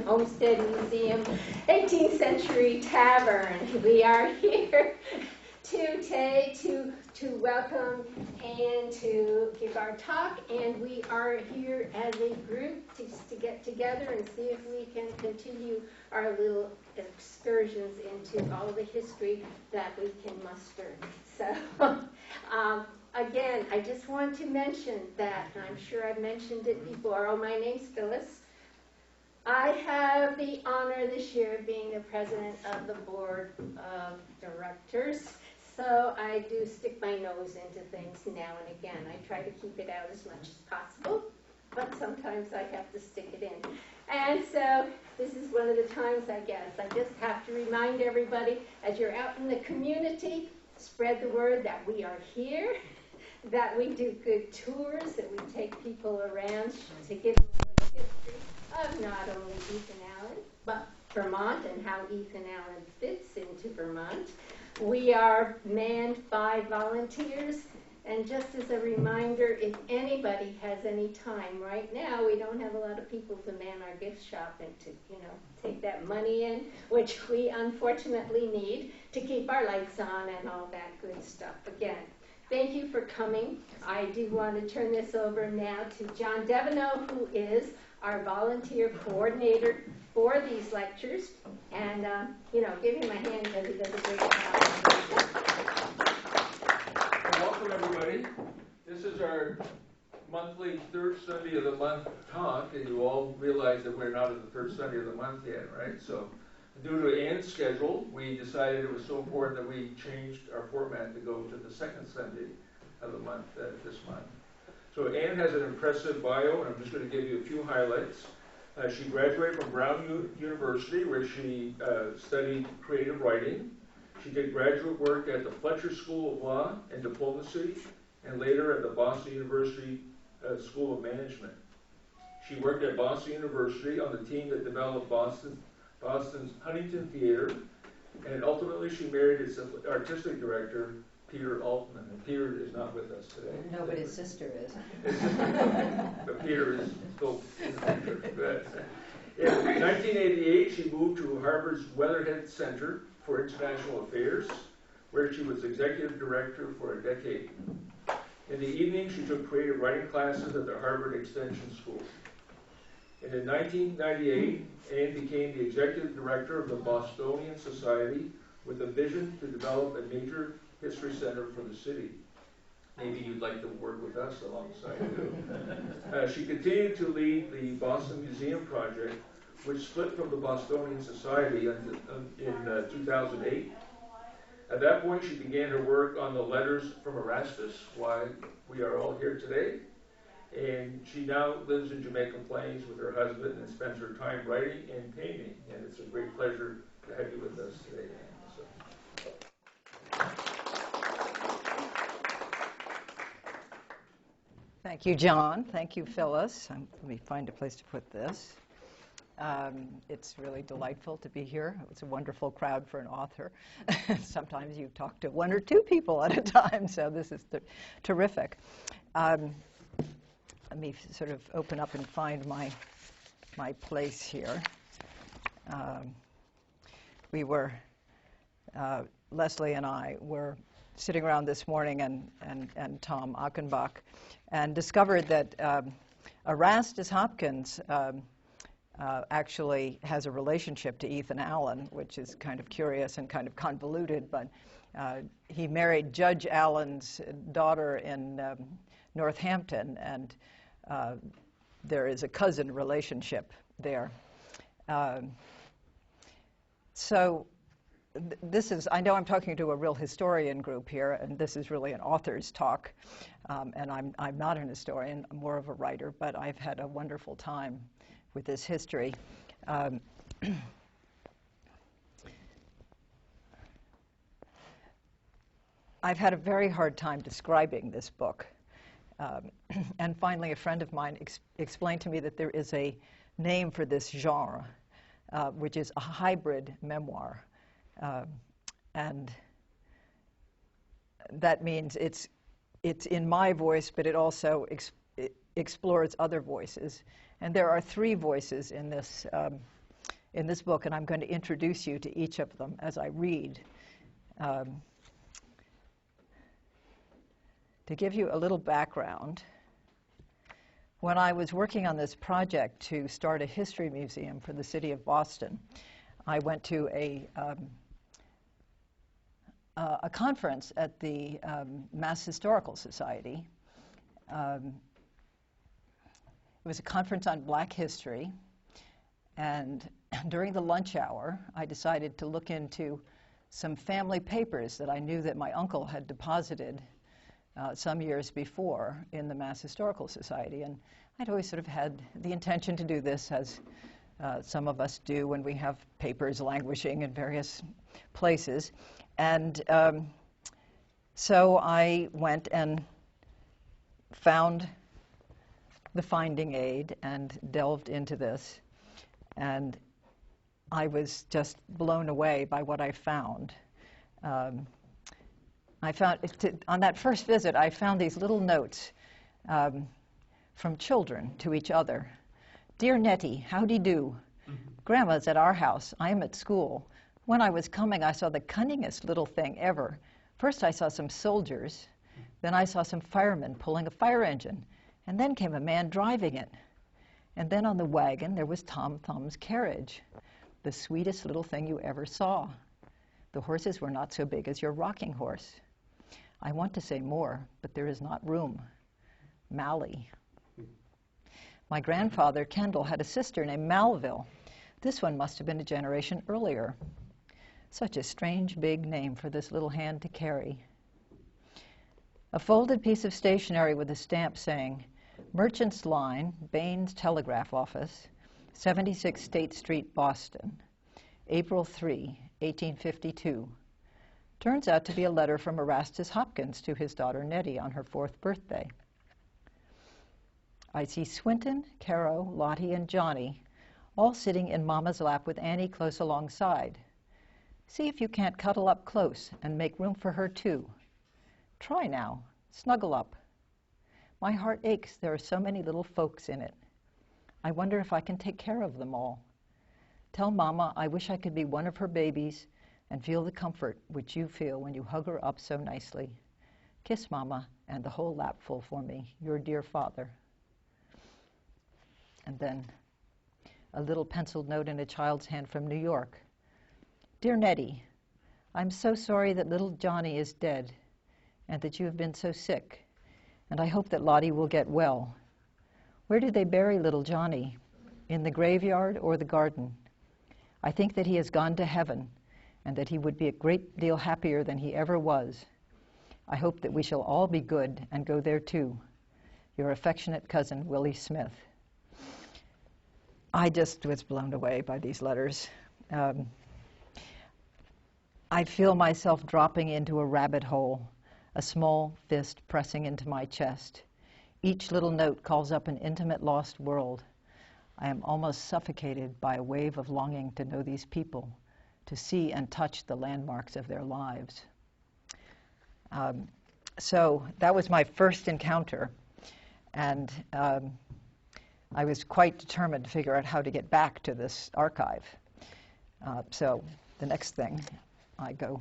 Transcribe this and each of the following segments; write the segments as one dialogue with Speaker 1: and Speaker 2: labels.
Speaker 1: Allen Homestead Museum 18th Century Tavern. We are here today to welcome and to give our talk, and we are here as a group to get together and see if we can continue our little excursions into all the history that we can muster. So, again, I just want to mention that, and I'm sure I've mentioned it before. Oh, my name's Phyllis. I have the honor this year of being the president of the board of directors. So I do stick my nose into things now and again. I try to keep it out as much as possible, but sometimes I have to stick it in. And so this is one of the times, I guess, I just have to remind everybody, as you're out in the community, spread the word that we are here, that we do good tours, that we take people around to give them a history of not only Ethan Allen, but Vermont and how Ethan Allen fits into Vermont. We are manned by volunteers, and just as a reminder, if anybody has any time right now, we don't have a lot of people to man our gift shop and to, take that money in, which we unfortunately need to keep our lights on and all that good stuff. Again, thank you for coming. I do want to turn this over now to John Devono, who is our volunteer coordinator for these lectures, and give him a hand because he does a great job.
Speaker 2: Welcome everybody. This is our monthly third Sunday of the month talk, and you all realize that we're not at the third Sunday of the month yet, right? So due to Ann's schedule, we decided it was so important that we changed our format to go to the second Sunday of the month this month. So Ann has an impressive bio, and I'm just going to give you a few highlights. She graduated from Brown University, where she studied creative writing. She did graduate work at the Fletcher School of Law and Diplomacy, and later at the Boston University School of Management. She worked at Boston University on the team that developed Boston's Huntington Theater, and ultimately she married its artistic director, Peter Altman, and Peter is not with us today.
Speaker 3: No, but his sister is.
Speaker 2: His sister, but Peter is still in the picture. In 1988, she moved to Harvard's Weatherhead Center for International Affairs, where she was executive director for a decade. In the evening, she took creative writing classes at the Harvard Extension School. And in 1998, Anne became the executive director of the Bostonian Society with a vision to develop a major history center for the city. Maybe you'd like to work with us alongside too. She continued to lead the Boston Museum project, which split from the Bostonian Society in 2008. At that point, she began her work on the letters from Erastus, why we are all here today. And she now lives in Jamaica Plains with her husband and spends her time writing and painting. And it's a great pleasure to have you with us today, Anne. So.
Speaker 3: Thank you, John. Thank you, Phyllis. Let me find a place to put this. It's really delightful to be here. It's a wonderful crowd for an author. Sometimes you talk to one or two people at a time, so this is terrific. Let me sort of open up and find my place here. Leslie and I were sitting around this morning, and Tom Achenbach, and discovered that Erastus Hopkins actually has a relationship to Ethan Allen, which is kind of curious and kind of convoluted, but he married Judge Allen's daughter in Northampton, and there is a cousin relationship there. This is, I know I'm talking to a real historian group here, and this is really an author's talk, and I'm not an historian, I'm more of a writer, but I've had a wonderful time with this history. I've had a very hard time describing this book, and finally a friend of mine explained to me that there is a name for this genre, which is a hybrid memoir. And that means it's in my voice, but it also explores other voices. And there are three voices in this in this book, and I'm going to introduce you to each of them as I read. To give you a little background, when I was working on this project to start a history museum for the city of Boston, I went to a conference at the Mass Historical Society. It was a conference on Black history, and during the lunch hour, I decided to look into some family papers that I knew that my uncle had deposited some years before in the Mass Historical Society. And I'd always sort of had the intention to do this, as some of us do when we have papers languishing in various places. And so I went and found the finding aid and delved into this. And I was just blown away by what I found. On that first visit, I found these little notes from children to each other. Dear Nettie, howdy do? Grandma's at our house. I am at school. When I was coming, I saw the cunningest little thing ever. First, I saw some soldiers. Then I saw some firemen pulling a fire engine. And then came a man driving it. And then on the wagon, there was Tom Thumb's carriage, the sweetest little thing you ever saw. The horses were not so big as your rocking horse. I want to say more, but there is not room. Mally. My grandfather, Kendall, had a sister named Malville. This one must have been a generation earlier. Such a strange big name for this little hand to carry. A folded piece of stationery with a stamp saying, Merchant's Line, Baines Telegraph Office, 76 State Street, Boston, April 3, 1852. Turns out to be a letter from Erastus Hopkins to his daughter Nettie on her 4th birthday. I see Swinton, Caro, Lottie, and Johnny all sitting in Mama's lap with Annie close alongside. See if you can't cuddle up close and make room for her too. Try now. Snuggle up. My heart aches. There are so many little folks in it. I wonder if I can take care of them all. Tell Mama I wish I could be one of her babies and feel the comfort which you feel when you hug her up so nicely. Kiss Mama and the whole lapful for me, your dear father. And then a little penciled note in a child's hand from New York. Dear Nettie, I'm so sorry that little Johnny is dead and that you have been so sick, and I hope that Lottie will get well. Where do they bury little Johnny? In the graveyard or the garden? I think that he has gone to heaven and that he would be a great deal happier than he ever was. I hope that we shall all be good and go there too. Your affectionate cousin, Willie Smith. I just was blown away by these letters. I feel myself dropping into a rabbit hole, a small fist pressing into my chest. Each little note calls up an intimate lost world. I am almost suffocated by a wave of longing to know these people, to see and touch the landmarks of their lives. So that was my first encounter, and I was quite determined to figure out how to get back to this archive. So the next thing, I go,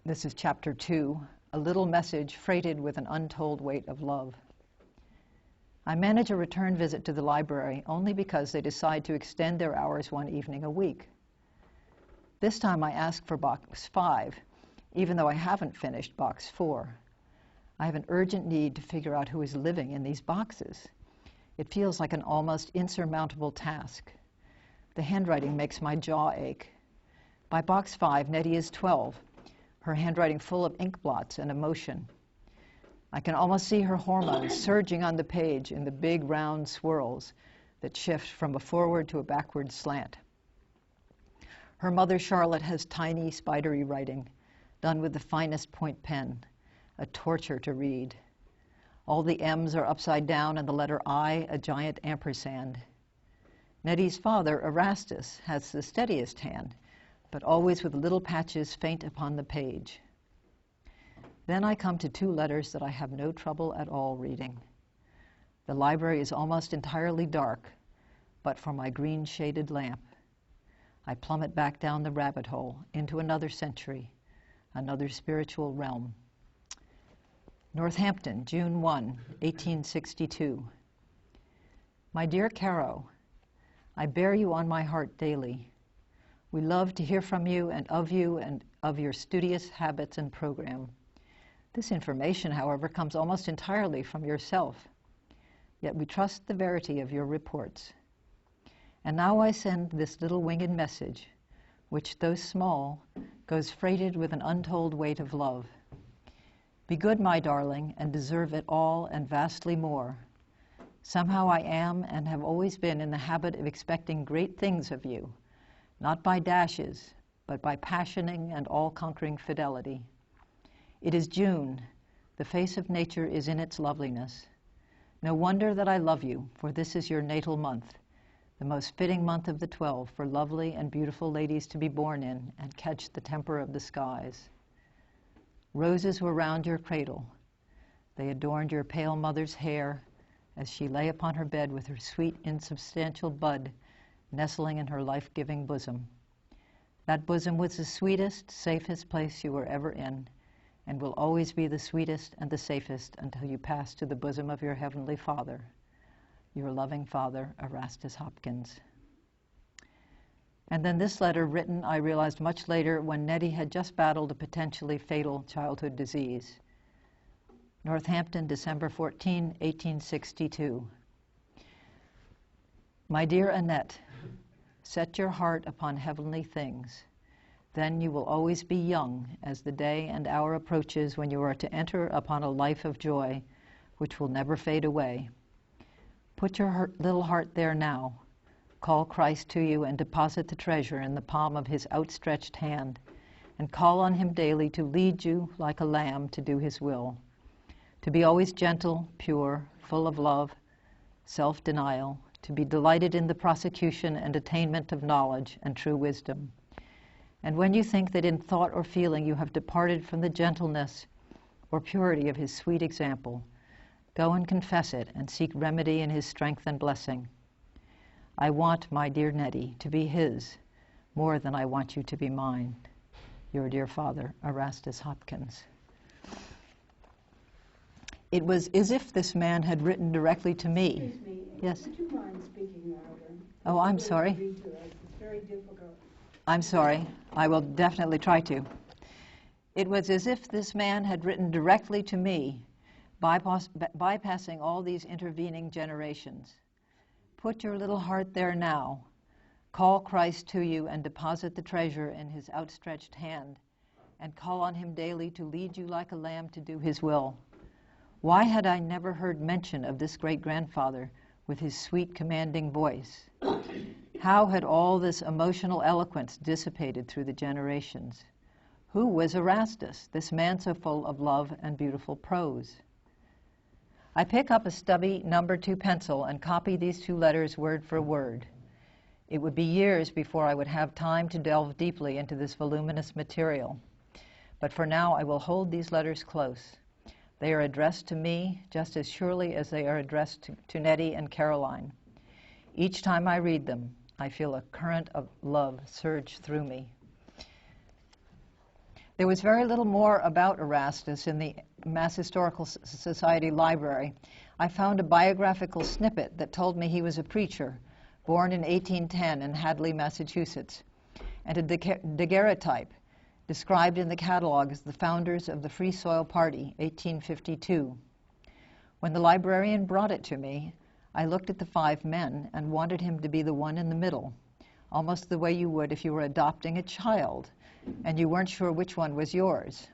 Speaker 3: this is chapter 2, a little message freighted with an untold weight of love. I manage a return visit to the library only because they decide to extend their hours one evening a week. This time I ask for box 5, even though I haven't finished box 4. I have an urgent need to figure out who is living in these boxes. It feels like an almost insurmountable task. The handwriting makes my jaw ache. By box 5, Nettie is 12, her handwriting full of ink blots and emotion. I can almost see her hormones surging on the page in the big round swirls that shift from a forward to a backward slant. Her mother, Charlotte, has tiny, spidery writing, done with the finest point pen, a torture to read. All the M's are upside down and the letter I, a giant ampersand. Nettie's father, Erastus, has the steadiest hand, but always with little patches faint upon the page. Then I come to 2 letters that I have no trouble at all reading. The library is almost entirely dark, but for my green-shaded lamp. I plummet back down the rabbit hole into another century, another spiritual realm. Northampton, June 1, 1862. My dear Caro, I bear you on my heart daily. We love to hear from you and of your studious habits and program. This information, however, comes almost entirely from yourself, yet we trust the verity of your reports. And now I send this little winged message, which, though small, goes freighted with an untold weight of love. Be good, my darling, and deserve it all and vastly more. Somehow I am and have always been in the habit of expecting great things of you, not by dashes, but by passioning and all-conquering fidelity. It is June. The face of nature is in its loveliness. No wonder that I love you, for this is your natal month, the most fitting month of the 12 for lovely and beautiful ladies to be born in and catch the temper of the skies. Roses were round your cradle. They adorned your pale mother's hair as she lay upon her bed with her sweet, insubstantial bud nestling in her life-giving bosom. That bosom was the sweetest, safest place you were ever in, and will always be the sweetest and the safest until you pass to the bosom of your Heavenly Father. Your loving father, Erastus Hopkins. And then this letter, written, I realized much later, when Nettie had just battled a potentially fatal childhood disease. Northampton, December 14, 1862. My dear Annette, set your heart upon heavenly things. Then you will always be young as the day and hour approaches when you are to enter upon a life of joy which will never fade away. Put your little heart there now. Call Christ to you and deposit the treasure in the palm of his outstretched hand, and call on him daily to lead you like a lamb to do his will, to be always gentle, pure, full of love, self-denial, to be delighted in the prosecution and attainment of knowledge and true wisdom. And when you think that in thought or feeling you have departed from the gentleness or purity of his sweet example, go and confess it and seek remedy in his strength and blessing. I want, my dear Nettie, to be his more than I want you to be mine. Your dear father, Erastus Hopkins. It was as if this man had written directly to me.
Speaker 4: Excuse me.
Speaker 3: Yes.
Speaker 4: Would you mind speaking louder?
Speaker 3: Oh, I'm sorry.
Speaker 4: Read to us. It's very difficult.
Speaker 3: I'm sorry. I will definitely try to. It was as if this man had written directly to me, bypassing all these intervening generations. Put your little heart there now. Call Christ to you and deposit the treasure in his outstretched hand, and call on him daily to lead you like a lamb to do his will. Why had I never heard mention of this great-grandfather with his sweet, commanding voice? How had all this emotional eloquence dissipated through the generations? Who was Erastus, this man so full of love and beautiful prose? I pick up a stubby number 2 pencil and copy these 2 letters word for word. It would be years before I would have time to delve deeply into this voluminous material. But for now, I will hold these letters close. They are addressed to me just as surely as they are addressed to Nettie and Caroline. Each time I read them, I feel a current of love surge through me. There was very little more about Erastus in the Mass Historical Society library. I found a biographical snippet that told me he was a preacher, born in 1810 in Hadley, Massachusetts, and a daguerreotype described in the catalog as the founders of the Free Soil Party, 1852. When the librarian brought it to me, I looked at the 5 men and wanted him to be the one in the middle, almost the way you would if you were adopting a child and you weren't sure which one was yours.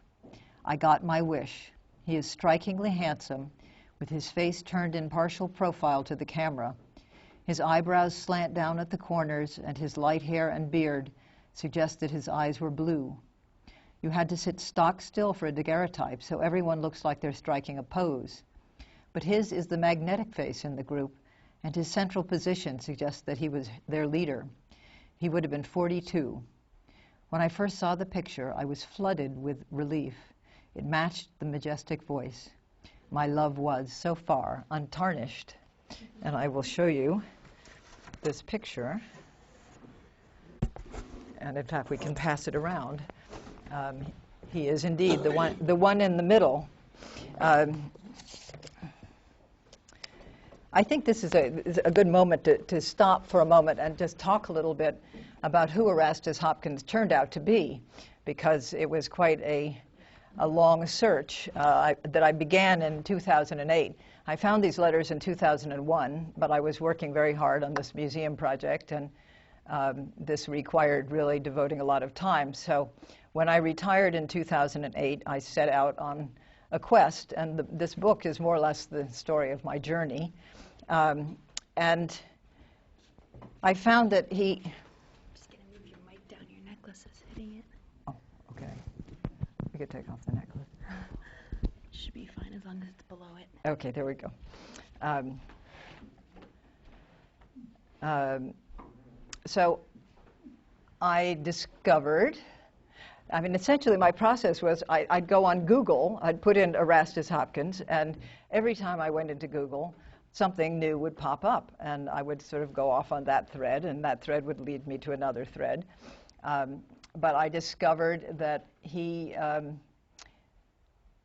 Speaker 3: I got my wish. He is strikingly handsome, with his face turned in partial profile to the camera. His eyebrows slant down at the corners, and his light hair and beard suggest that his eyes were blue. You had to sit stock still for a daguerreotype, so everyone looks like they're striking a pose. But his is the magnetic face in the group, and his central position suggests that he was their leader. He would have been 42. When I first saw the picture, I was flooded with relief. It matched the majestic voice. My love was, so far, untarnished. And I will show you this picture. and in fact we can pass it around. He is indeed the one in the middle. I think this is a good moment to stop for a moment and just talk a little bit about who Erastus Hopkins turned out to be, because it was quite a long search that I began in 2008. I found these letters in 2001, but I was working very hard on this museum project, and this required really devoting a lot of time. So when I retired in 2008, I set out on a quest, and this book is more or less the story of my journey. And I found that he...
Speaker 5: I'm just going to move your mic down. Your necklace is hitting it.
Speaker 3: Oh, okay. We could take off the necklace.
Speaker 5: It should be fine as long as it's below it.
Speaker 3: Okay, there we go. So I discovered, essentially my process was I'd go on Google, I'd put in Erastus Hopkins, and every time I went into Google, something new would pop up, and I would sort of go off on that thread, and that thread would lead me to another thread. But I discovered that he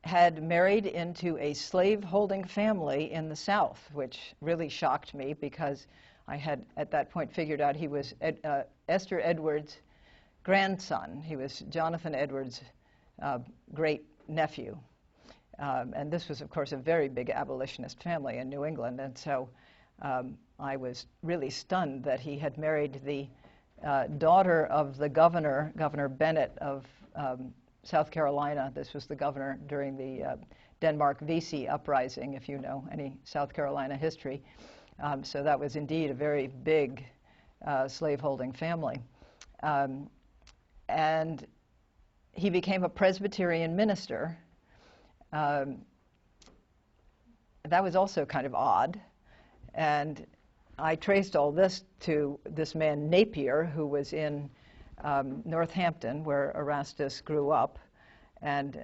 Speaker 3: had married into a slave-holding family in the South, which really shocked me because I had at that point figured out he was Esther Edwards' grandson. He was Jonathan Edwards' great-nephew. And this was, of course, a very big abolitionist family in New England. And so I was really stunned that he had married the daughter of the governor, Governor Bennett of South Carolina. This was the governor during the Denmark-Vesey uprising, if you know any South Carolina history. So that was indeed a very big slaveholding family. And he became a Presbyterian minister. That was also kind of odd. And I traced all this to this man Napier, who was in Northampton, where Erastus grew up. And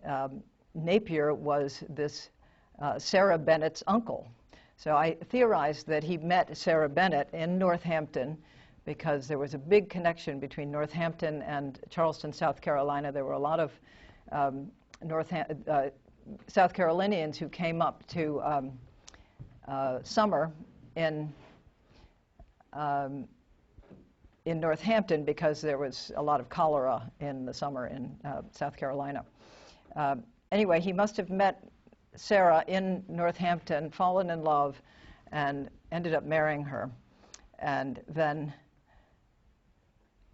Speaker 3: Napier was this Sarah Bennett's uncle. So I theorized that he met Sarah Bennett in Northampton because there was a big connection between Northampton and Charleston, South Carolina. There were a lot of South Carolinians who came up to summer in Northampton because there was a lot of cholera in the summer in South Carolina. Anyway, he must have met Sarah in Northampton, fallen in love, and ended up marrying her. And then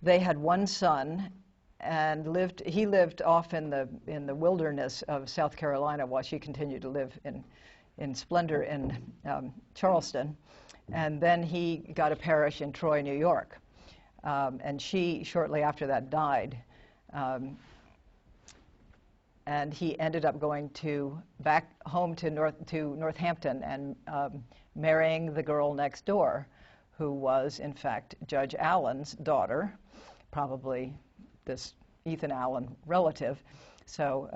Speaker 3: they had one son, and he lived off in the wilderness of South Carolina while she continued to live in splendor in Charleston. And then he got a parish in Troy, New York. And she, shortly after that, died. And he ended up going back home to Northampton and marrying the girl next door, who was, in fact, Judge Allen's daughter, probably this Ethan Allen relative. So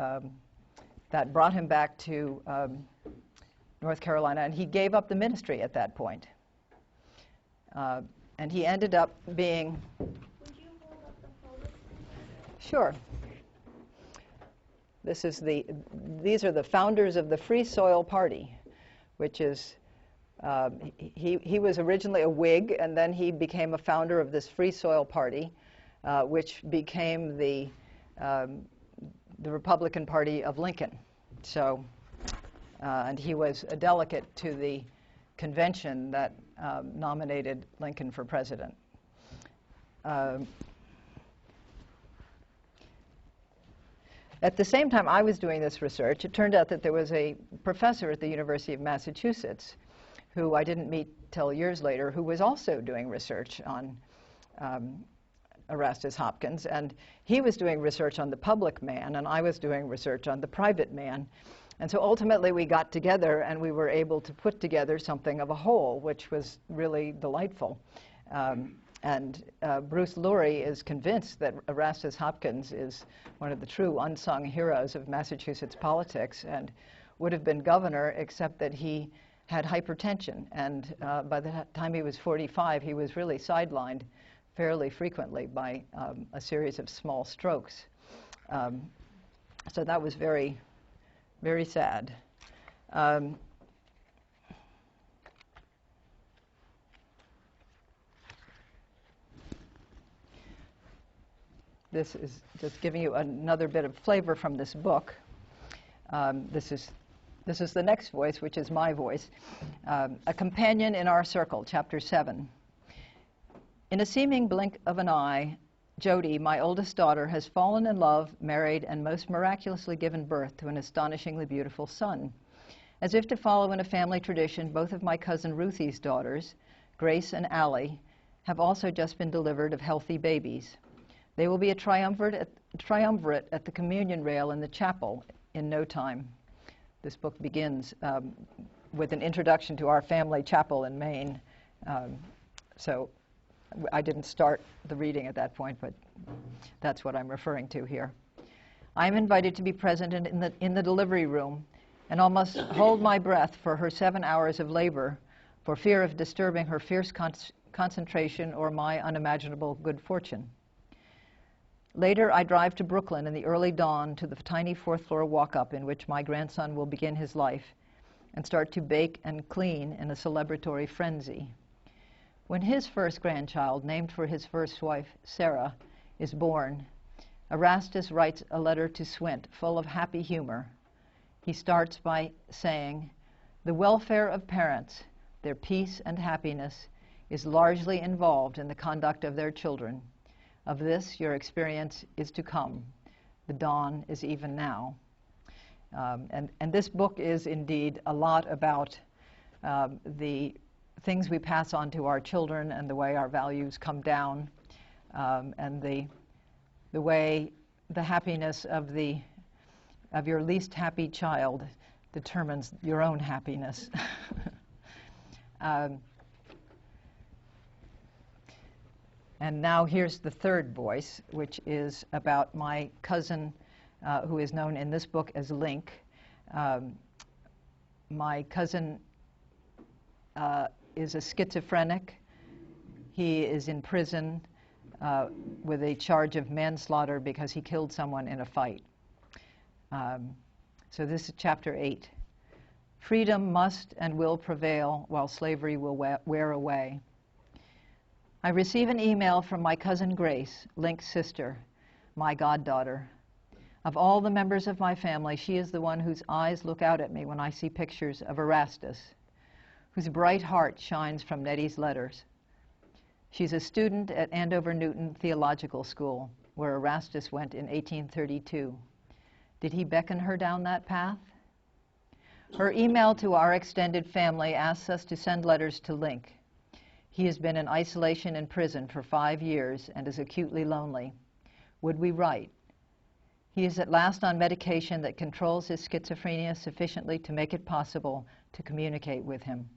Speaker 3: that brought him back to North Carolina, and he gave up the ministry at that point. And he ended up being...
Speaker 5: Would you hold up the photo?
Speaker 3: Sure. These are the founders of the Free Soil Party, which is, he was originally a Whig, and then he became a founder of this Free Soil Party, which became the Republican Party of Lincoln. So, and he was a delegate to the convention that nominated Lincoln for president. At the same time I was doing this research, it turned out that there was a professor at the University of Massachusetts who I didn't meet till years later, who was also doing research on Erastus Hopkins. And he was doing research on the public man, and I was doing research on the private man. And so ultimately we got together and we were able to put together something of a whole, which was really delightful. And Bruce Lurie is convinced that Erastus Hopkins is one of the true unsung heroes of Massachusetts politics and would have been governor, except that he had hypertension. And by the time he was 45, he was really sidelined fairly frequently by a series of small strokes. So that was very, very sad. This is just giving you another bit of flavor from this book. This is the next voice, which is my voice. A Companion in Our Circle, Chapter 7. In a seeming blink of an eye, Jody, my oldest daughter, has fallen in love, married, and most miraculously given birth to an astonishingly beautiful son. As if to follow in a family tradition, both of my cousin Ruthie's daughters, Grace and Allie, have also just been delivered of healthy babies. They will be a triumvirate at the communion rail in the chapel in no time. This book begins with an introduction to our family chapel in Maine. So I didn't start the reading at that point, but that's what I'm referring to here. I'm invited to be present in the delivery room and almost hold my breath for her 7 hours of labor for fear of disturbing her fierce concentration or my unimaginable good fortune. Later, I drive to Brooklyn in the early dawn to the tiny fourth-floor walk-up in which my grandson will begin his life and start to bake and clean in a celebratory frenzy. When his first grandchild, named for his first wife, Sarah, is born, Erastus writes a letter to Swint full of happy humor. He starts by saying, "The welfare of parents, their peace and happiness, is largely involved in the conduct of their children. Of this, your experience is to come. The dawn is even now." And this book is indeed a lot about the things we pass on to our children and the way our values come down, and the way the happiness of your least happy child determines your own happiness. And now here's the third voice, which is about my cousin, who is known in this book as Link. My cousin is a schizophrenic. He is in prison with a charge of manslaughter because he killed someone in a fight. So this is chapter 8. Freedom must and will prevail while slavery will wear away. I receive an email from my cousin Grace, Link's sister, my goddaughter. Of all the members of my family, she is the one whose eyes look out at me when I see pictures of Erastus, whose bright heart shines from Nettie's letters. She's a student at Andover Newton Theological School, where Erastus went in 1832. Did he beckon her down that path? Her email to our extended family asks us to send letters to Link. He has been in isolation in prison for 5 years and is acutely lonely. Would we write? He is at last on medication that controls his schizophrenia sufficiently to make it possible to communicate with him.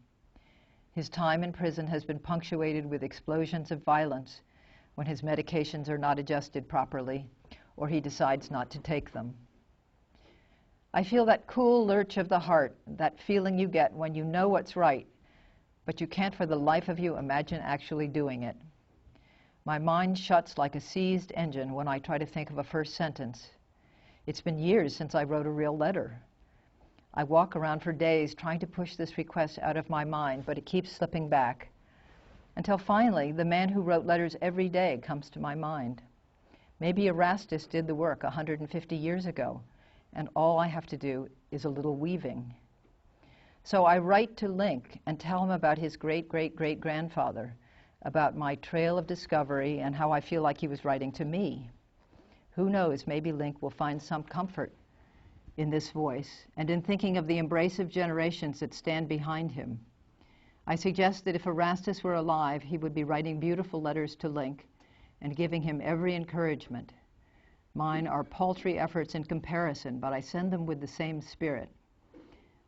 Speaker 3: His time in prison has been punctuated with explosions of violence when his medications are not adjusted properly or he decides not to take them. I feel that cool lurch of the heart, that feeling you get when you know what's right, but you can't for the life of you imagine actually doing it. My mind shuts like a seized engine when I try to think of a first sentence. It's been years since I wrote a real letter. I walk around for days trying to push this request out of my mind, but it keeps slipping back, until finally the man who wrote letters every day comes to my mind. Maybe Erastus did the work 150 years ago, and all I have to do is a little weaving. So I write to Link and tell him about his great-great-great-grandfather, about my trail of discovery and how I feel like he was writing to me. Who knows, maybe Link will find some comfort in this voice and in thinking of the embracive generations that stand behind him. I suggest that if Erastus were alive, he would be writing beautiful letters to Link and giving him every encouragement. Mine are paltry efforts in comparison, but I send them with the same spirit.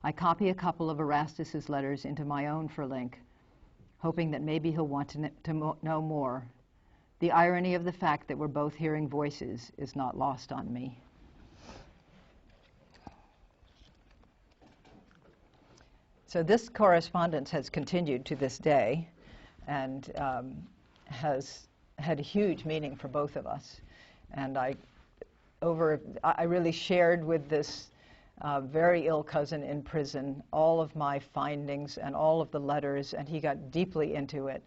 Speaker 3: I copy a couple of Erastus's letters into my own for Link, hoping that maybe he'll want to know more. The irony of the fact that we're both hearing voices is not lost on me. So this correspondence has continued to this day and has had a huge meaning for both of us. And I really shared with this very ill cousin in prison all of my findings and all of the letters, and he got deeply into it.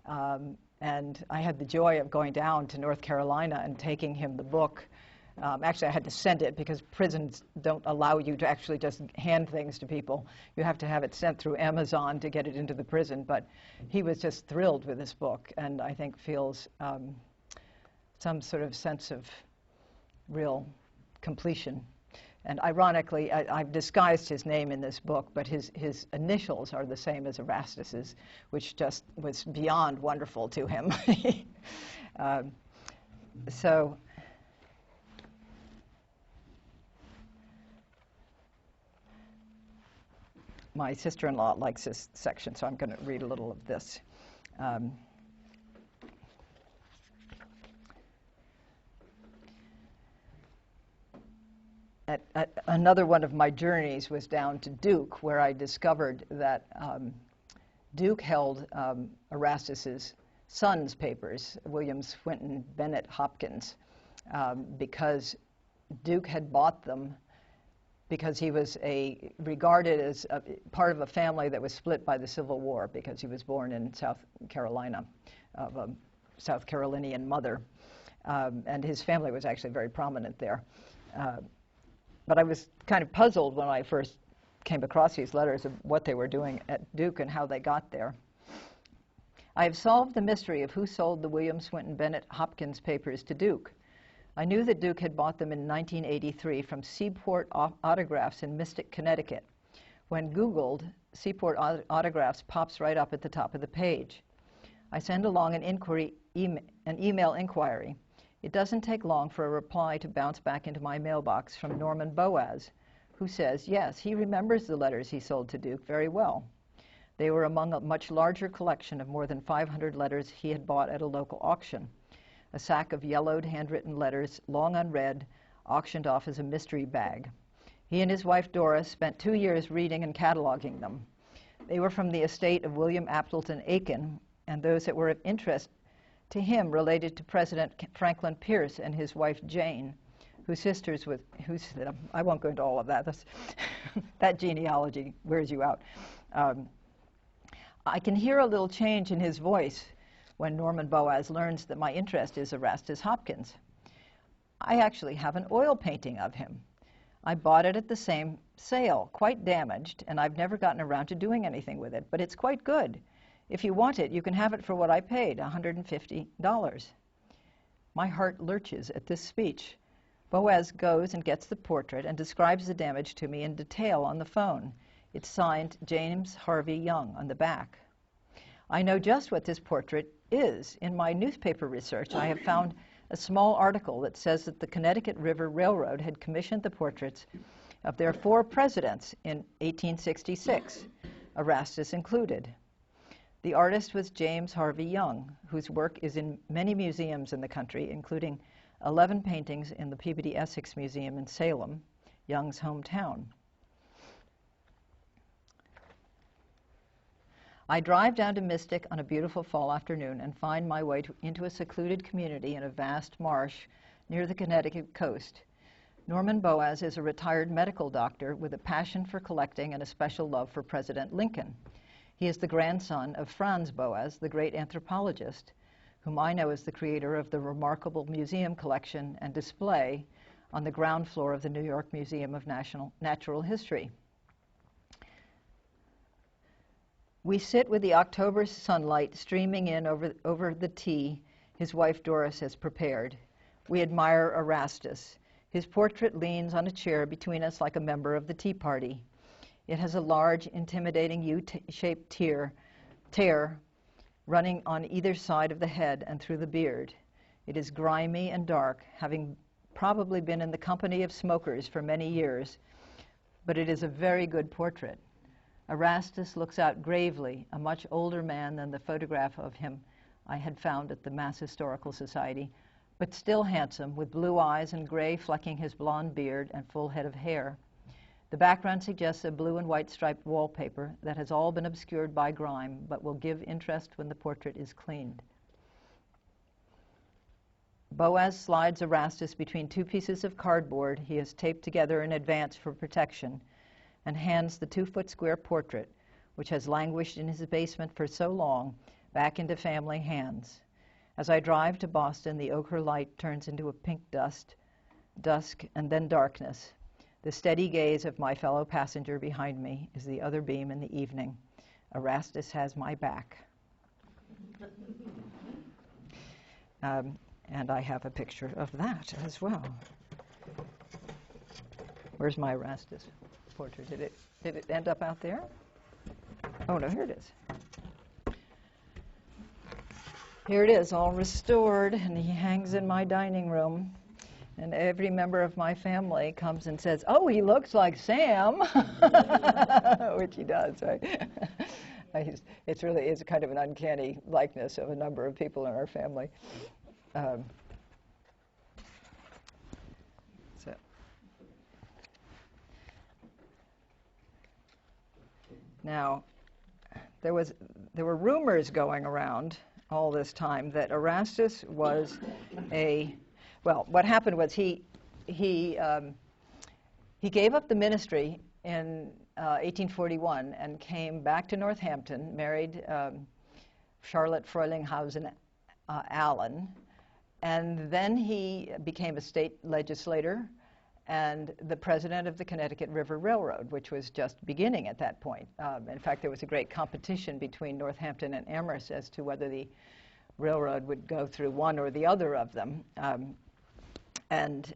Speaker 3: And I had the joy of going down to North Carolina and taking him the book. Actually, I had to send it because prisons don't allow you to actually just hand things to people. You have to have it sent through Amazon to get it into the prison. But he was just thrilled with this book, and I think feels some sort of sense of real completion. And ironically, I've disguised his name in this book, but his initials are the same as Erastus's, which just was beyond wonderful to him. So my sister-in-law likes this section, so I'm going to read a little of this. Another one of my journeys was down to Duke, where I discovered that Duke held Erastus's son's papers, William Swinton Bennett Hopkins, because Duke had bought them because he was regarded as part of a family that was split by the Civil War, because he was born in South Carolina of a South Carolinian mother, and his family was actually very prominent there. But I was kind of puzzled when I first came across these letters of what they were doing at Duke and how they got there. I have solved the mystery of who sold the William Swinton Bennett Hopkins papers to Duke. I knew that Duke had bought them in 1983 from Seaport Autographs in Mystic, Connecticut. When Googled, Seaport Autographs pops right up at the top of the page. I send along an email inquiry. It doesn't take long for a reply to bounce back into my mailbox from Norman Boaz, who says, yes, he remembers the letters he sold to Duke very well. They were among a much larger collection of more than 500 letters he had bought at a local auction. A sack of yellowed handwritten letters, long unread, auctioned off as a mystery bag. He and his wife Doris spent 2 years reading and cataloging them. They were from the estate of William Appleton Aiken, and those that were of interest to him related to President Franklin Pierce and his wife Jane, whose sisters with I won't go into all of that. That genealogy wears you out. I can hear a little change in his voice when Norman Boaz learns that my interest is Erastus Hopkins. I actually have an oil painting of him. I bought it at the same sale, quite damaged, and I've never gotten around to doing anything with it, but it's quite good. If you want it, you can have it for what I paid, $150. My heart lurches at this speech. Boaz goes and gets the portrait and describes the damage to me in detail on the phone. It's signed James Harvey Young on the back. I know just what this portrait is. In my newspaper research, I have found a small article that says that the Connecticut River Railroad had commissioned the portraits of their 4 presidents in 1866, Erastus included. The artist was James Harvey Young, whose work is in many museums in the country, including 11 paintings in the Peabody Essex Museum in Salem, Young's hometown. I drive down to Mystic on a beautiful fall afternoon and find my way into a secluded community in a vast marsh near the Connecticut coast. Norman Boaz is a retired medical doctor with a passion for collecting and a special love for President Lincoln. He is the grandson of Franz Boas, the great anthropologist, whom I know as the creator of the remarkable museum collection and display on the ground floor of the New York Museum of Natural History. We sit with the October sunlight streaming in over the tea his wife Doris has prepared. We admire Erastus. His portrait leans on a chair between us like a member of the Tea Party. It has a large, intimidating U-shaped tear running on either side of the head and through the beard. It is grimy and dark, having probably been in the company of smokers for many years, but it is a very good portrait. Erastus looks out gravely, a much older man than the photograph of him I had found at the Mass Historical Society, but still handsome, with blue eyes and gray flecking his blonde beard and full head of hair. The background suggests a blue and white striped wallpaper that has all been obscured by grime, but will give interest when the portrait is cleaned. Boaz slides Erastus between two pieces of cardboard he has taped together in advance for protection and hands the 2-foot square portrait, which has languished in his basement for so long, back into family hands. As I drive to Boston, the ochre light turns into a pink dusk, and then darkness. The steady gaze of my fellow passenger behind me is the other beam in the evening. Erastus has my back. And I have a picture of that as well. Where's my Erastus portrait? Did it end up out there? Oh, no, here it is. Here it is, all restored, and he hangs in my dining room. And every member of my family comes and says, "Oh, he looks like Sam," which he does, right? It's really is kind of an uncanny likeness of a number of people in our family. Now, there were rumors going around all this time that Erastus was what happened was he gave up the ministry in 1841 and came back to Northampton, married Charlotte Frelinghuysen Allen, and then he became a state legislator and the president of the Connecticut River Railroad, which was just beginning at that point. In fact, there was a great competition between Northampton and Amherst as to whether the railroad would go through one or the other of them. And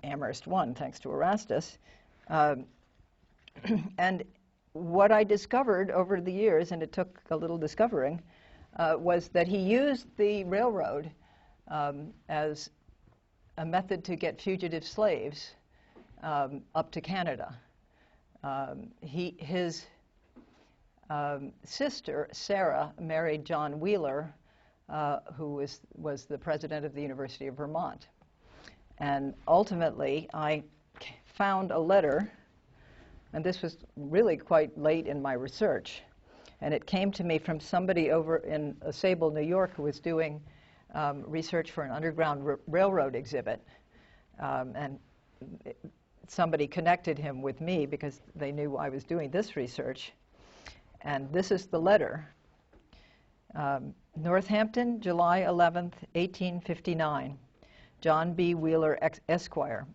Speaker 3: Amherst won, thanks to Erastus. And what I discovered over the years, and it took a little discovering, was that he used the railroad as a method to get fugitive slaves up to Canada. His sister, Sarah, married John Wheeler, who was the president of the University of Vermont. And ultimately, I found a letter, and this was really quite late in my research, and it came to me from somebody over in Sable, New York, who was doing research for an Underground Railroad exhibit. And somebody connected him with me because they knew I was doing this research. And this is the letter. Northampton, July 11th, 1859. John B. Wheeler, Esquire.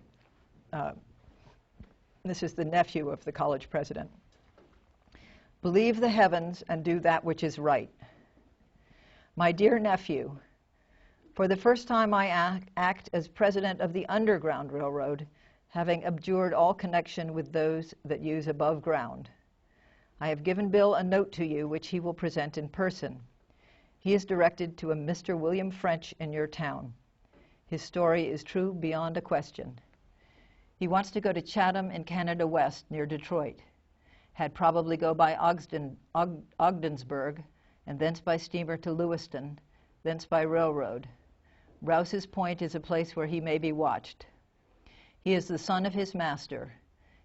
Speaker 3: This is the nephew of the college president. Believe the heavens and do that which is right. My dear nephew, for the first time I act as president of the Underground Railroad, having abjured all connection with those that use above ground. I have given Bill a note to you which he will present in person. He is directed to a Mr. William French in your town. His story is true beyond a question. He wants to go to Chatham in Canada West near Detroit. Had probably go by Ogdensburg, and thence by steamer to Lewiston, thence by railroad. Rouse's Point is a place where he may be watched. He is the son of his master.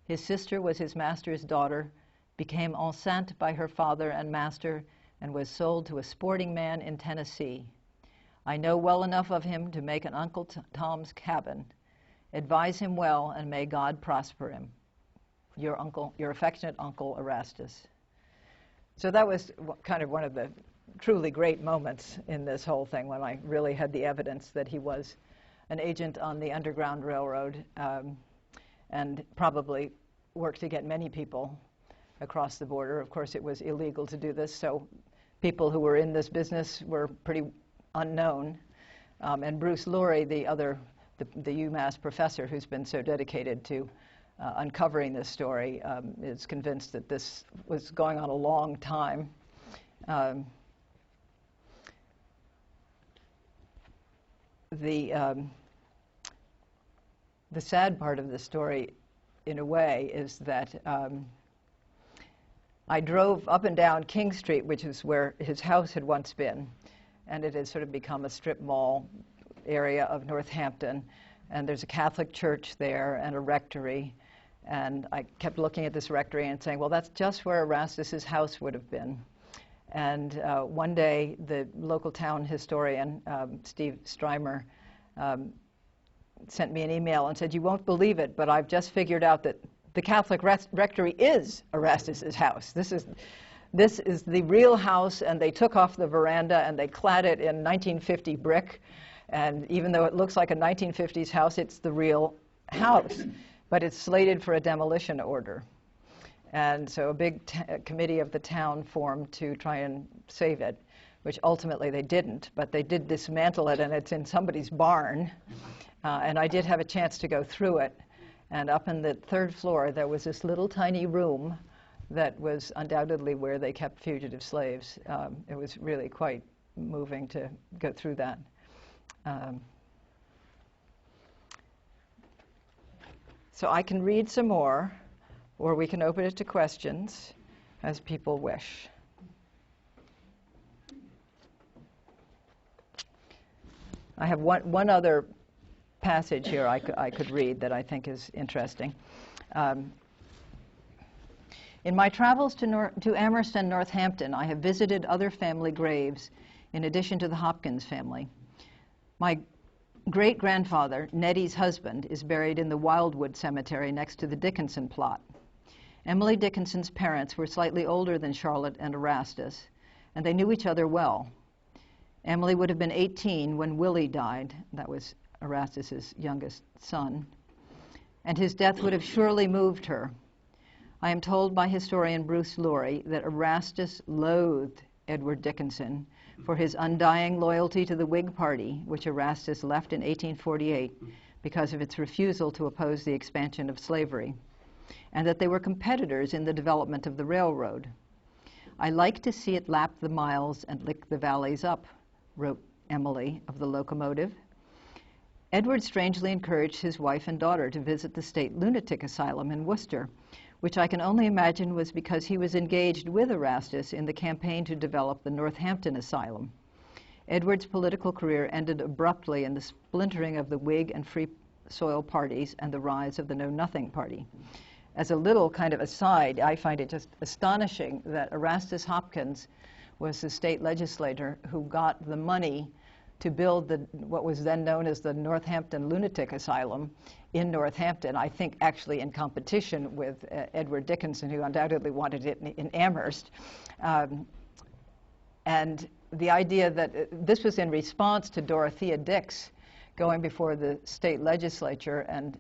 Speaker 3: His sister was his master's daughter, became enceinte by her father and master, and was sold to a sporting man in Tennessee. I know well enough of him to make an Uncle Tom's Cabin. Advise him well, and may God prosper him. Your affectionate uncle, Erastus. So that was kind of one of the truly great moments in this whole thing, when I really had the evidence that he was an agent on the Underground Railroad, and probably worked to get many people across the border. Of course, it was illegal to do this, so people who were in this business were pretty unknown. And Bruce Lurie, the UMass professor who's been so dedicated to uncovering this story, is convinced that this was going on a long time. The sad part of the story, in a way, is that I drove up and down King Street, which is where his house had once been, and it has sort of become a strip mall area of Northampton, and there's a Catholic church there and a rectory, and I kept looking at this rectory and saying, well, that's just where Erastus's house would have been. And one day, the local town historian, Steve Strymer, sent me an email and said, "You won't believe it, but I've just figured out that the Catholic rectory is Erastus's house. This is the real house, and they took off the veranda and they clad it in 1950 brick. And even though it looks like a 1950s house, it's the real house, but it's slated for a demolition order." And so a big committee of the town formed to try and save it, which ultimately they didn't, but they did dismantle it, and it's in somebody's barn. And I did have a chance to go through it. And up in the third floor, there was this little tiny room that was undoubtedly where they kept fugitive slaves. It was really quite moving to go through that. So I can read some more, or we can open it to questions as people wish. I have one other passage here I could read that I think is interesting. In my travels to Amherst and Northampton, I have visited other family graves in addition to the Hopkins family. My great-grandfather, Nettie's husband, is buried in the Wildwood Cemetery next to the Dickinson plot. Emily Dickinson's parents were slightly older than Charlotte and Erastus, and they knew each other well. Emily would have been 18 when Willie died. That was Erastus's youngest son. And his death would have surely moved her. I am told by historian Bruce Laurie that Erastus loathed Edward Dickinson for his undying loyalty to the Whig Party, which Erastus left in 1848 because of its refusal to oppose the expansion of slavery, and that they were competitors in the development of the railroad. "I like to see it lap the miles and lick the valleys up," wrote Emily of the locomotive. Edward strangely encouraged his wife and daughter to visit the state lunatic asylum in Worcester, which I can only imagine was because he was engaged with Erastus in the campaign to develop the Northampton Asylum. Edward's political career ended abruptly in the splintering of the Whig and Free Soil parties and the rise of the Know Nothing Party. As a little kind of aside, I find it just astonishing that Erastus Hopkins was the state legislator who got the money to build what was then known as the Northampton Lunatic Asylum in Northampton, I think actually in competition with Edward Dickinson, who undoubtedly wanted it in Amherst. And the idea that this was in response to Dorothea Dix going before the state legislature and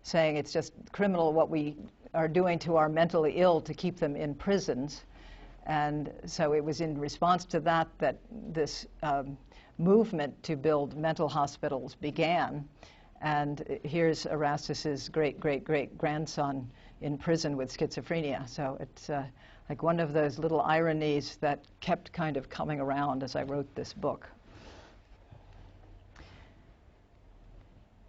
Speaker 3: saying it's just criminal what we are doing to our mentally ill to keep them in prisons. And so it was in response to that that this movement to build mental hospitals began. And here's Erastus's great-great-great-grandson in prison with schizophrenia. So it's like one of those little ironies that kept kind of coming around as I wrote this book.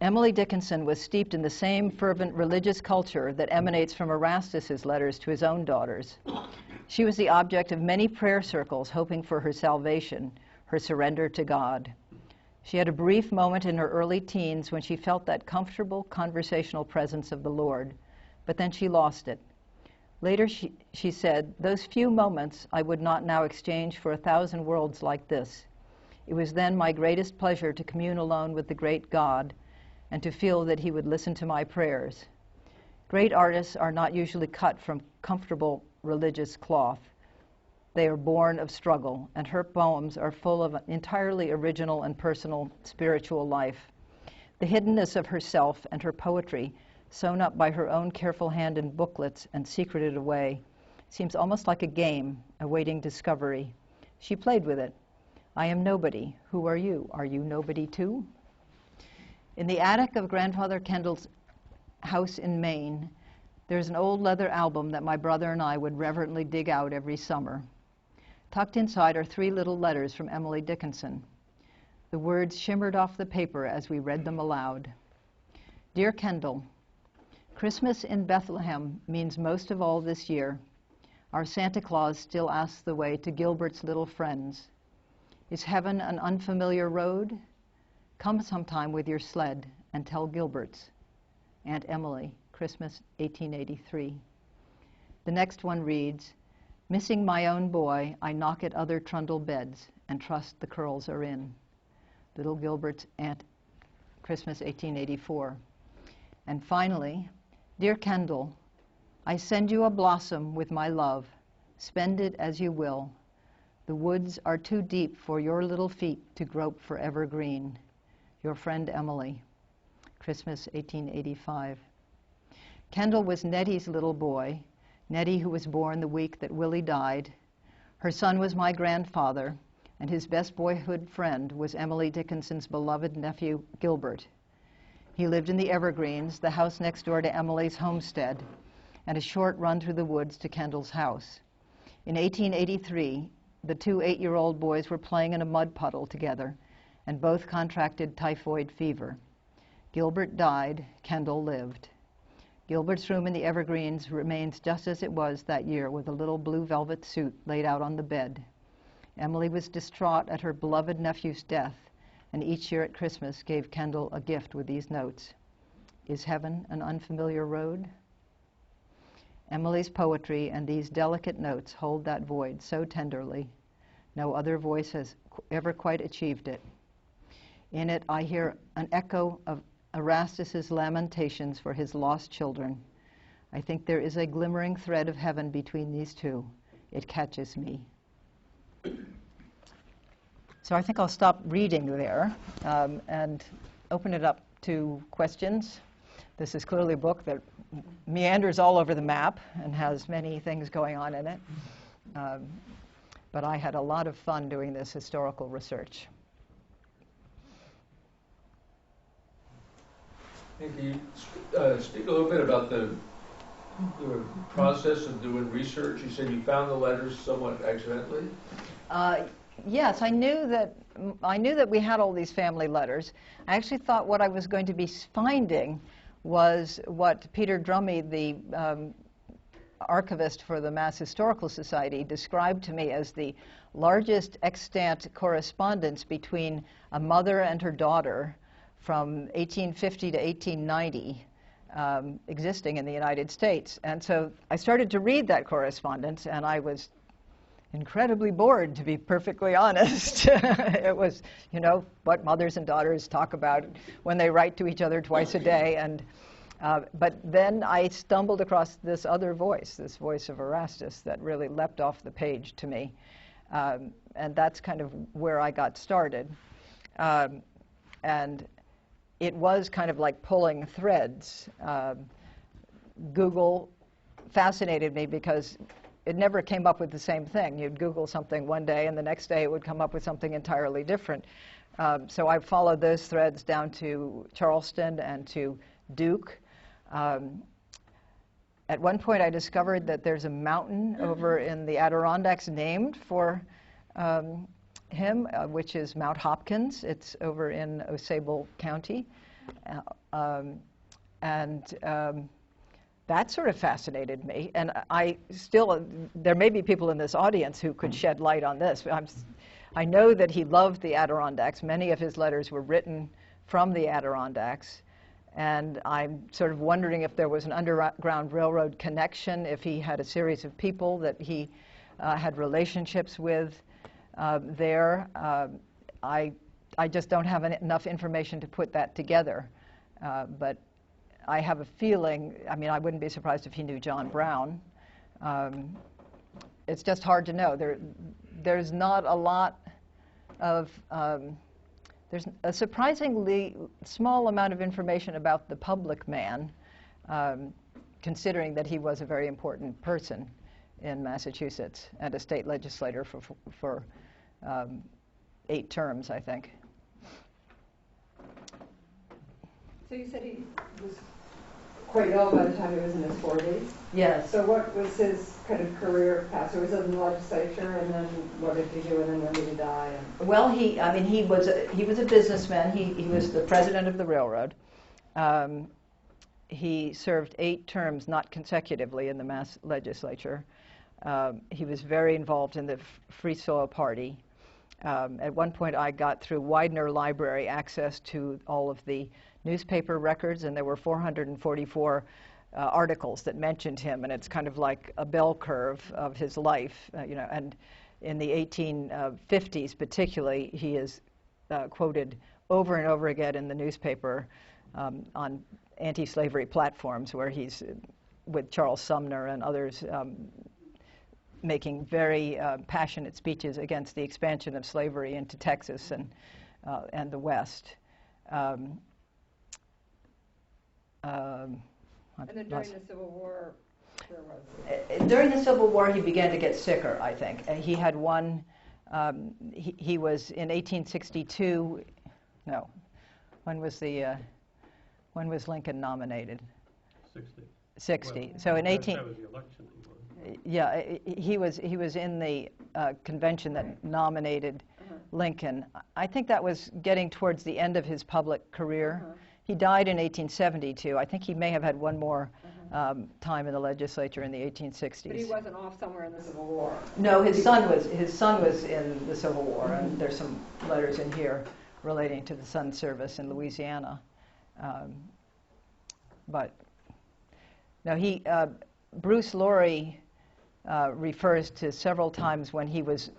Speaker 3: Emily Dickinson was steeped in the same fervent religious culture that emanates from Erastus's letters to his own daughters. She was the object of many prayer circles hoping for her salvation, her surrender to God. She had a brief moment in her early teens when she felt that comfortable conversational presence of the Lord, but then she lost it. Later she said, "Those few moments I would not now exchange for 1,000 worlds like this. It was then my greatest pleasure to commune alone with the great God and to feel that he would listen to my prayers." Great artists are not usually cut from comfortable religious cloth. They are born of struggle, and her poems are full of entirely original and personal spiritual life. The hiddenness of herself and her poetry, sewn up by her own careful hand in booklets and secreted away, seems almost like a game awaiting discovery. She played with it. "I am nobody. Who are you? Are you nobody too?" In the attic of Grandfather Kendall's house in Maine, there's an old leather album that my brother and I would reverently dig out every summer. Tucked inside are 3 little letters from Emily Dickinson. The words shimmered off the paper as we read them aloud. "Dear Kendall, Christmas in Bethlehem means most of all this year. Our Santa Claus still asks the way to Gilbert's little friends. Is heaven an unfamiliar road? Come sometime with your sled and tell Gilbert's. Aunt Emily, Christmas 1883. The next one reads, Missing my own boy, I knock at other trundle beds and trust the curls are in. Little Gilbert's Aunt, Christmas 1884. And finally, dear Kendall, I send you a blossom with my love. Spend it as you will. The woods are too deep for your little feet to grope for evergreen. Your friend Emily, Christmas 1885. Kendall was Nettie's little boy, Nettie who was born the week that Willie died. Her son was my grandfather, and his best boyhood friend was Emily Dickinson's beloved nephew, Gilbert. He lived in the Evergreens, the house next door to Emily's homestead, and a short run through the woods to Kendall's house. In 1883, the two 8-year-old boys were playing in a mud puddle together, and both contracted typhoid fever. Gilbert died, Kendall lived. Gilbert's room in the Evergreens remains just as it was that year, with a little blue velvet suit laid out on the bed. Emily was distraught at her beloved nephew's death, and each year at Christmas gave Kendall a gift with these notes. Is heaven an unfamiliar road? Emily's poetry and these delicate notes hold that void so tenderly. No other voice has ever quite achieved it. In it, I hear an echo of Erastus's lamentations for his lost children. I think there is a glimmering thread of heaven between these two. It catches me. So I think I'll stop reading there and open it up to questions. This is clearly a book that meanders all over the map and has many things going on in it. But I had a lot of fun doing this historical research.
Speaker 2: And can you speak a little bit about the process of doing research? You said you found the letters somewhat accidentally?
Speaker 3: Yes, I knew that we had all these family letters. I actually thought what I was going to be finding was what Peter Drummey, the archivist for the Mass Historical Society, described to me as the largest extant correspondence between a mother and her daughter from 1850 to 1890 existing in the United States. And so I started to read that correspondence, and I was incredibly bored, to be perfectly honest. It was, what mothers and daughters talk about when they write to each other twice a day. And but then I stumbled across this other voice, this voice of Erastus, that really leapt off the page to me. And that's kind of where I got started. And it was kind of like pulling threads. Google fascinated me because it never came up with the same thing. You'd Google something one day, and the next day it would come up with something entirely different. So I followed those threads down to Charleston and to Duke. At one point, I discovered that there's a mountain over in the Adirondacks named for him, which is Mount Hopkins. It's over in Osable County. That sort of fascinated me. And there may be people in this audience who could shed light on this. I know that he loved the Adirondacks. Many of his letters were written from the Adirondacks. And I'm sort of wondering if there was an Underground Railroad connection, if he had a series of people that he had relationships with there. I just don't have enough information to put that together. But I have a feeling, I wouldn't be surprised if he knew John Brown. It's just hard to know. There's not a lot of, there's a surprisingly small amount of information about the public man, considering that he was a very important person in Massachusetts and a state legislator for 8 terms, I think.
Speaker 4: So you said he was quite ill by the time he was in his 40s?
Speaker 3: Yes.
Speaker 4: So what was his kind of career path? So he was in the legislature, and then what did he do, and then when did he die?
Speaker 3: Well, he was a businessman. He was the president of the railroad. He served 8 terms, not consecutively, in the Mass legislature. He was very involved in the Free Soil Party. At one point, I got through Widener Library access to all of the newspaper records, and there were 444 articles that mentioned him, and it's kind of like a bell curve of his life, and in the 1850s particularly, he is quoted over and over again in the newspaper on anti-slavery platforms where he's with Charles Sumner and others making very passionate speeches against the expansion of slavery into Texas and the West.
Speaker 4: And then during the Civil War, where was it?
Speaker 3: During the Civil War, he began to get sicker, I think. He had one, he was in 1862, no, when was Lincoln nominated? 60.
Speaker 6: Well,
Speaker 3: so in 18...
Speaker 6: That was the election he won.
Speaker 3: Yeah, he was in the convention that nominated Lincoln. I think that was getting towards the end of his public career. He died in 1872. I think he may have had one more time in the legislature in the 1860s.
Speaker 4: But he wasn't off somewhere in the Civil War.
Speaker 3: No, his son was in the Civil War, and there's some letters in here relating to the son's service in Louisiana. But no, Bruce Laurie refers to several times when he was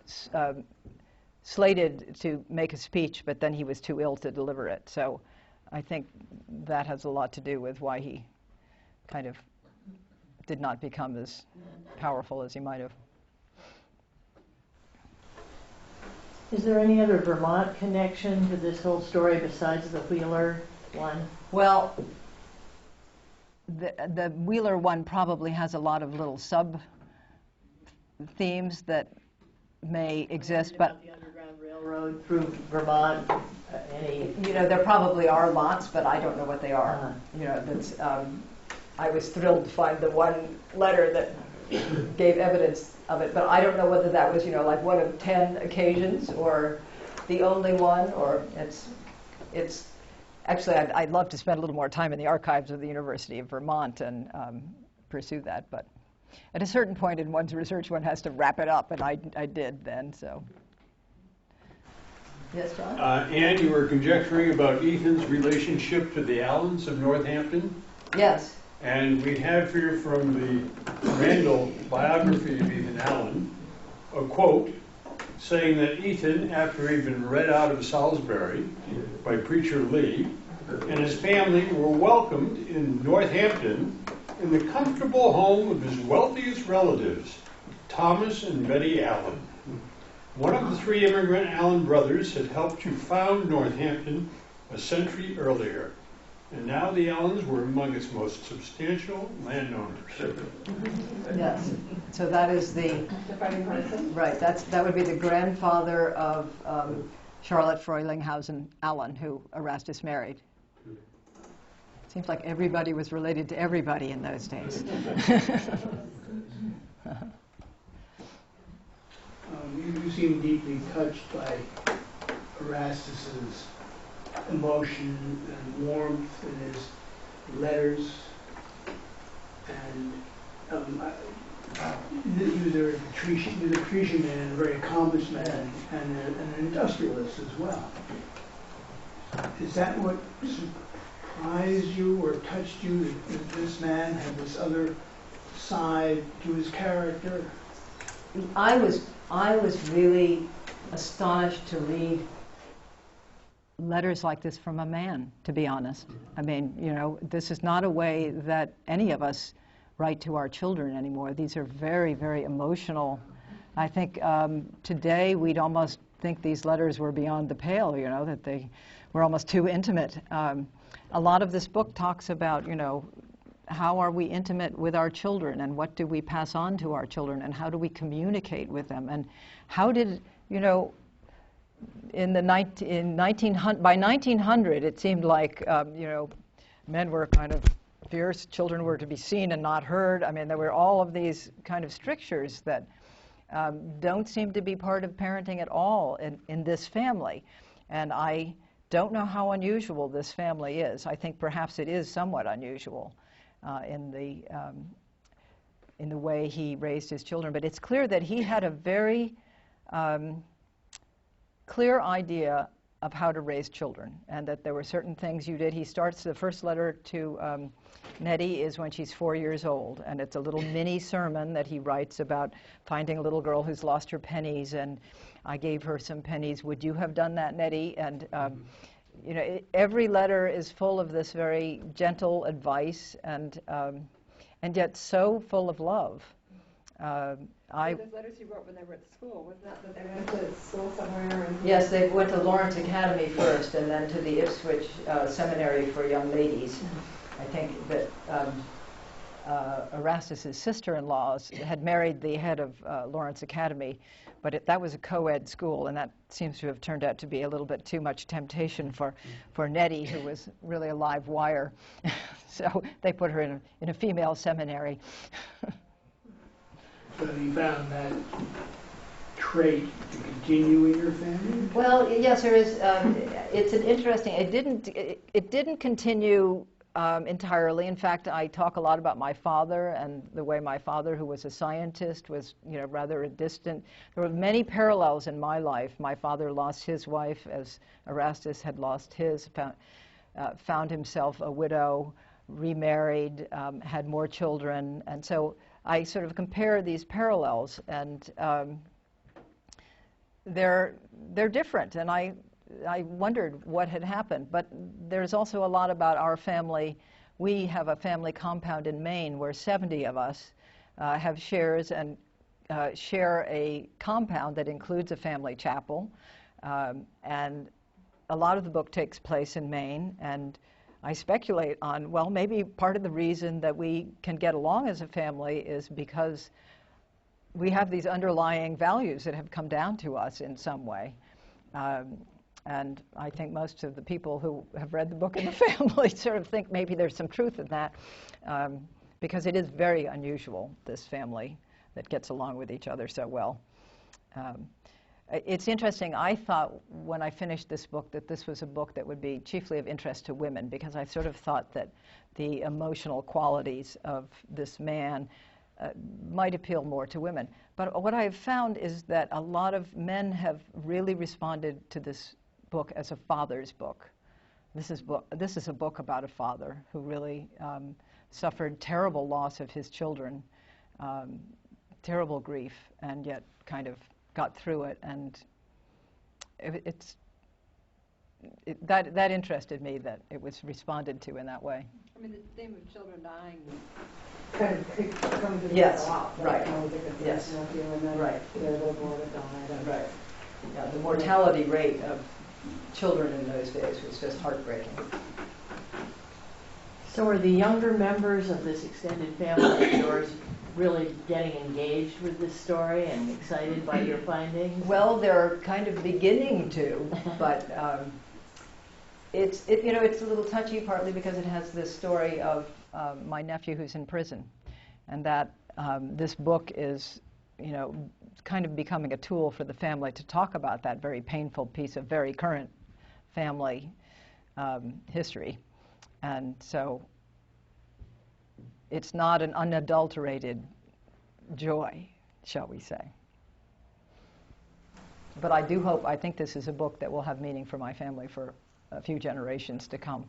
Speaker 3: slated to make a speech, but then he was too ill to deliver it. So I think that has a lot to do with why he kind of did not become as powerful as he might have.
Speaker 7: Is there any other Vermont connection to this whole story besides the Wheeler one?
Speaker 3: Well, the Wheeler one probably has a lot of little sub-themes that may exist, but
Speaker 7: the Underground Railroad through Vermont,
Speaker 3: there probably are lots, but I don't know what they are. That's I was thrilled to find the one letter that gave evidence of it, but I don't know whether that was like one of 10 occasions or the only one, or it's actually I'd love to spend a little more time in the archives of the University of Vermont and pursue that, but at a certain point in one's research one has to wrap it up, and I did then. So yes, John?
Speaker 8: Anne, you were conjecturing about Ethan's relationship to the Allens of Northampton.
Speaker 3: Yes.
Speaker 8: And we have here from the Randall biography of Ethan Allen a quote saying that Ethan, after he'd been read out of Salisbury by Preacher Lee, and his family were welcomed in Northampton in the comfortable home of his wealthiest relatives, Thomas and Betty Allen. One of the three immigrant Allen brothers had helped you found Northampton a century earlier, and now the Allens were among its most substantial landowners.
Speaker 3: Yes. So that is the
Speaker 4: Defining person?
Speaker 3: right. That would be the grandfather of Charlotte Frelinghuysen Allen, who Erastus married. Seems like everybody was related to everybody in those days.
Speaker 9: You seem deeply touched by Erastus's emotion and warmth in his letters, and you're a patrician man, a very accomplished man, and an industrialist as well. Is that what surprised you or touched you, that this man had this other side to his character?
Speaker 3: I was really astonished to read letters like this from a man, to be honest. I mean, this is not a way that any of us write to our children anymore. These are very, very emotional. I think today we'd almost think these letters were beyond the pale, that they were almost too intimate. A lot of this book talks about, how are we intimate with our children, and what do we pass on to our children, and how do we communicate with them, and how did, by 1900 it seemed like, men were kind of fierce, children were to be seen and not heard. I mean, there were all of these kind of strictures that don't seem to be part of parenting at all in this family. And I don't know how unusual this family is. I think perhaps it is somewhat unusual in the way he raised his children. But it's clear that he had a very clear idea of how to raise children, and that there were certain things you did. He starts the first letter to Nettie is when she's 4 years old, and it's a little mini sermon that he writes about finding a little girl who's lost her pennies, and I gave her some pennies. Would you have done that, Nettie? And every letter is full of this very gentle advice, and yet so full of love.
Speaker 4: Those letters you wrote when they were at school, wasn't that they went to school somewhere?
Speaker 3: Yes, they went to Lawrence Academy first, and then to the Ipswich Seminary for Young Ladies. I think that Erastus's sister-in-law had married the head of Lawrence Academy, but that was a co-ed school, and that seems to have turned out to be a little bit too much temptation for Nettie, who was really a live wire. So they put her in a female seminary.
Speaker 9: So you found that trait to continue in your family?
Speaker 3: Well, yes, there is. It's an interesting. It didn't continue entirely. In fact, I talk a lot about my father and the way my father, who was a scientist, was rather distant. There were many parallels in my life. My father lost his wife, as Erastus had lost his. Found himself a widow, remarried, had more children, and so I sort of compare these parallels, and they're different, and I wondered what had happened. But there's also a lot about our family. We have a family compound in Maine where 70 of us have shares and share a compound that includes a family chapel, and a lot of the book takes place in Maine, and I speculate on, well, maybe part of the reason that we can get along as a family is because we have these underlying values that have come down to us in some way. And I think most of the people who have read the book in the family sort of think maybe there's some truth in that, because it is very unusual, this family that gets along with each other so well. It's interesting, I thought when I finished this book that this was a book that would be chiefly of interest to women, because I sort of thought that the emotional qualities of this man might appeal more to women. But what I've found is that a lot of men have really responded to this book as a father's book. This is a book about a father who really suffered terrible loss of his children, terrible grief, and yet kind of got through it, and that interested me, that it was responded to in that way.
Speaker 4: I mean, the theme of children dying kind of comes to
Speaker 3: Yes,
Speaker 4: a lot.
Speaker 3: right. Yes, right.
Speaker 4: Their little boy that died.
Speaker 3: Right. Yeah, the mortality rate of children in those days was just heartbreaking.
Speaker 7: So are the younger members of this extended family of yours really getting engaged with this story and excited by your findings?
Speaker 3: Well, they're kind of beginning to, but it's a little touchy, partly because it has this story of my nephew who's in prison, and that this book is, kind of becoming a tool for the family to talk about that very painful piece of very current family history. And so it's not an unadulterated joy, shall we say. But I think this is a book that will have meaning for my family for a few generations to come.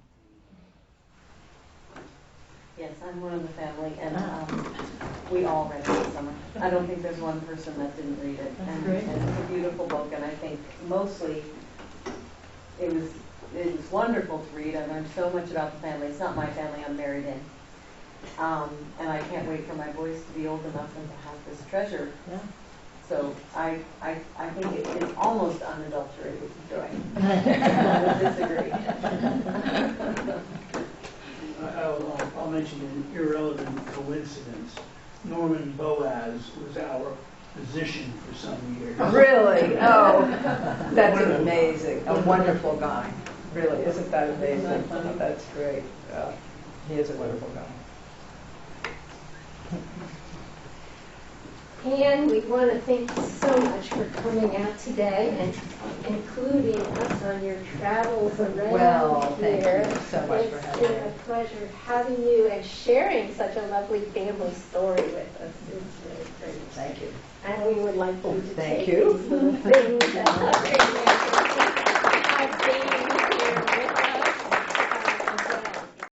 Speaker 10: Yes, I'm one of the family, and we all read it this summer. I don't think there's one person that didn't read it.
Speaker 7: That's
Speaker 10: and
Speaker 7: great.
Speaker 10: it's a beautiful book, and I think mostly it was wonderful to read. I learned so much about the family. It's not my family I'm married in. And I can't wait for my boys to be old enough and to have this treasure.
Speaker 7: Yeah.
Speaker 10: So I think it's almost unadulterated joy. I would disagree.
Speaker 9: I'll mention an irrelevant coincidence. Norman Boaz was our physician for some years.
Speaker 3: Really? Oh, that's amazing. A wonderful guy. Really, isn't that amazing? That's great. He is a wonderful guy.
Speaker 1: And we want to thank you so much for coming out today and including us on your travels around
Speaker 3: Well,
Speaker 1: here.
Speaker 3: thank you so much for having me.
Speaker 1: It's been a pleasure having you and sharing such a lovely family story with us. It's really great.
Speaker 3: Thank you.
Speaker 1: And we would like you to
Speaker 3: Thank
Speaker 1: take
Speaker 3: you.
Speaker 1: these little things.